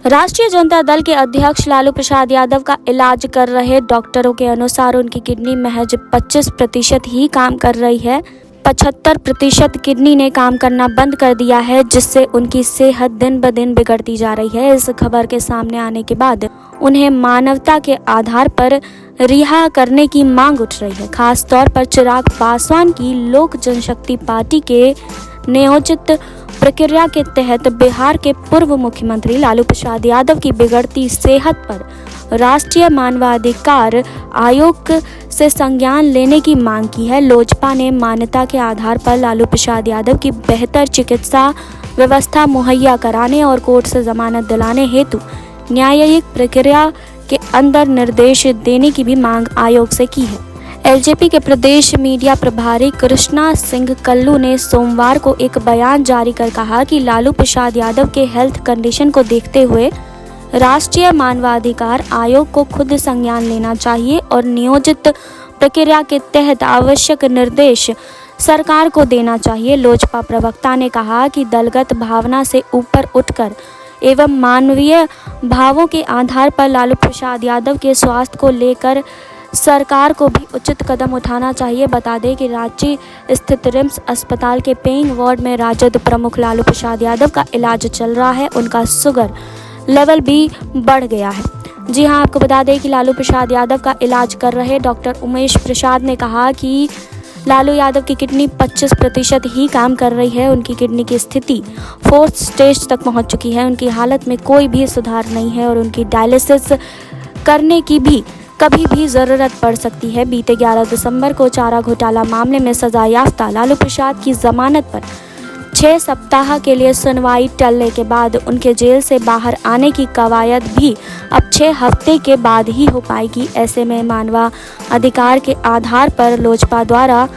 राष्ट्रीय जनता दल के अध्यक्ष लालू प्रसाद यादव का इलाज कर रहे डॉक्टरों के अनुसार उनकी किडनी महज 25% ही काम कर रही है। 75% किडनी ने काम करना बंद कर दिया है, जिससे उनकी सेहत दिन ब दिन बिगड़ती जा रही है। इस खबर के सामने आने के बाद उन्हें मानवता के आधार पर रिहा करने की मांग उठ रही है। खास तौर पर चिराग पासवान की लोक जनशक्ति पार्टी के नियोजित प्रक्रिया के तहत बिहार के पूर्व मुख्यमंत्री लालू प्रसाद यादव की बिगड़ती सेहत पर राष्ट्रीय मानवाधिकार आयोग से संज्ञान लेने की मांग की है। लोजपा ने मान्यता के आधार पर लालू प्रसाद यादव की बेहतर चिकित्सा व्यवस्था मुहैया कराने और कोर्ट से जमानत दिलाने हेतु न्यायिक प्रक्रिया के अंदर निर्देश देने की भी मांग आयोग से की है। एलजेपी के प्रदेश मीडिया प्रभारी कृष्णा सिंह कल्लू ने सोमवार को एक बयान जारी कर कहा कि लालू प्रसाद यादव के हेल्थ कंडीशन को देखते हुए राष्ट्रीय मानवाधिकार आयोग को खुद संज्ञान लेना चाहिए और नियोजित प्रक्रिया के तहत आवश्यक निर्देश सरकार को देना चाहिए। लोजपा प्रवक्ता ने कहा कि दलगत भावना से ऊपर उठकर एवं मानवीय भावों के आधार पर लालू प्रसाद यादव के स्वास्थ्य को लेकर सरकार को भी उचित कदम उठाना चाहिए। बता दें कि रांची स्थित रिम्स अस्पताल के पेइंग वार्ड में राजद प्रमुख लालू प्रसाद यादव का इलाज चल रहा है। उनका शुगर लेवल भी बढ़ गया है। जी हां, आपको बता दें कि लालू प्रसाद यादव का इलाज कर रहे डॉक्टर उमेश प्रसाद ने कहा कि लालू यादव की किडनी 25% ही काम कर रही है। उनकी किडनी की स्थिति 4th स्टेज तक पहुंच चुकी है। उनकी हालत में कोई भी सुधार नहीं है और उनकी डायलिसिस करने की भी कभी भी ज़रूरत पड़ सकती है। बीते 11 दिसंबर को चारा घोटाला मामले में सजा याफ्ता लालू प्रसाद की जमानत पर 6 सप्ताह के लिए सुनवाई टलने के बाद उनके जेल से बाहर आने की कवायद भी अब 6 हफ्ते के बाद ही हो पाएगी। ऐसे में मानवाधिकार के आधार पर लोजपा द्वारा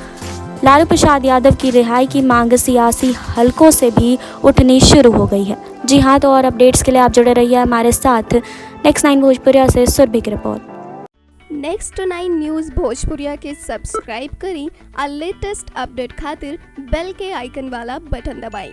लालू प्रसाद यादव की रिहाई की मांग सियासी हलकों से भी उठनी शुरू हो गई है। जी हाँ, तो और अपडेट्स के लिए आप जुड़े रहिए हमारे साथ। नेक्स्ट 9 भोजपुरिया से सुरभि की रिपोर्ट। नेक्स्ट 9 न्यूज़ भोजपुरिया के सब्सक्राइब करी और लेटेस्ट अपडेट खातिर बेल के आइकन वाला बटन दबाएं।